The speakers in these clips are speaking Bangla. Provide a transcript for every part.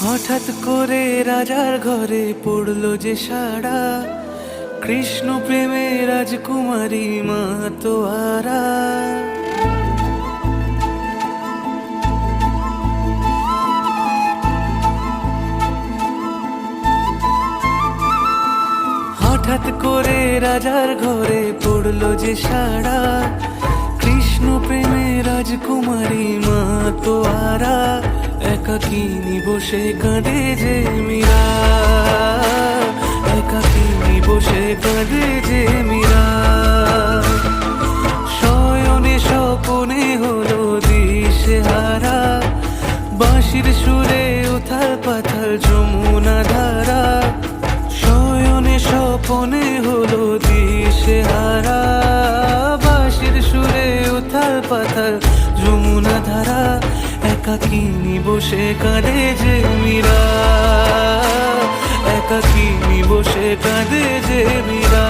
হঠাৎ করে রাজার ঘরে পড়লো যে সাড়া, কৃষ্ণ প্রেমে রাজকুমারী মা তোয়ারা। হঠাৎ করে রাজার ঘরে পড়লো যে সাড়া, কৃষ্ণ প্রেমে রাজকুমারী মা তোয়ারা। একাকিনী বসে কাঁদে যে মীরা, একাকিনী বসে কাঁদে যে মীরা। শয়নে স্বপনে হলো দিশেহারা, বাঁশির সুরে উথাল পাথাল যমুনা ধারা। শয়নে স্বপনে হলো দিশেহারা, বাঁশির সুরে উথাল পাথাল যমুনা ধারা। একাকিনী বসে কাঁদে যে মীরা, একাকিনী বসে কাঁদে যে মীরা।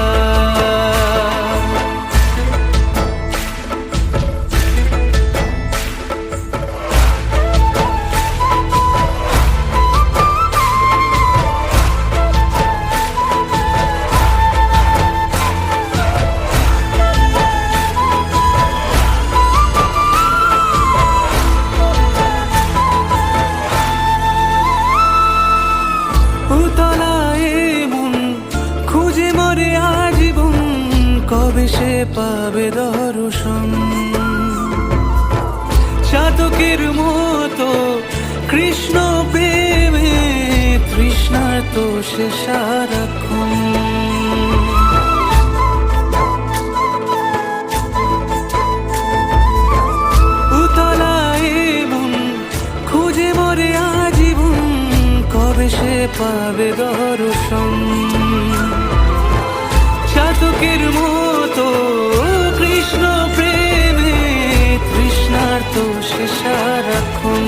খুঁজে মরে আজীবন, কবে সে পাবে দর্শন। চাতকের মতো কৃষ্ণ প্রেমে তৃষ্ণার তো সে সারাক্ষণ। উতলায় মন খুঁজে মরে আজীবন, কবে সে পাবে দর্শন। চাতকের মতো কৃষ্ণ প্রেমে তৃষ্ণার তো সে সারাক্ষণ।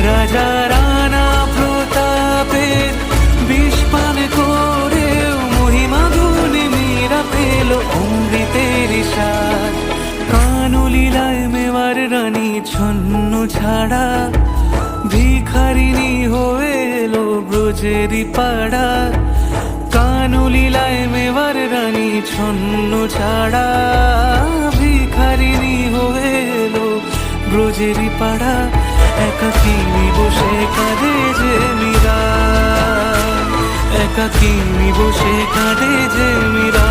রাজা রানা প্রতাপের বিষ পান করেও মহিমা গুণে মীরা পেল অমৃতের স্বাদ। কানলীলায় মেওয়ার রানী ছন্ন ছাড়া, ভিখারিনী হয়ে এলো ব্রজেরই পাড়া। কানলীলায় মেওয়ার রানী ছন্ন ছাড়া, ভিখারিনী হয়ে এলো ব্রজেরই পাড়া। একাকিনী বসে কাঁদে যে মীরা, একাকিনী বসে কাঁদে যে মীরা।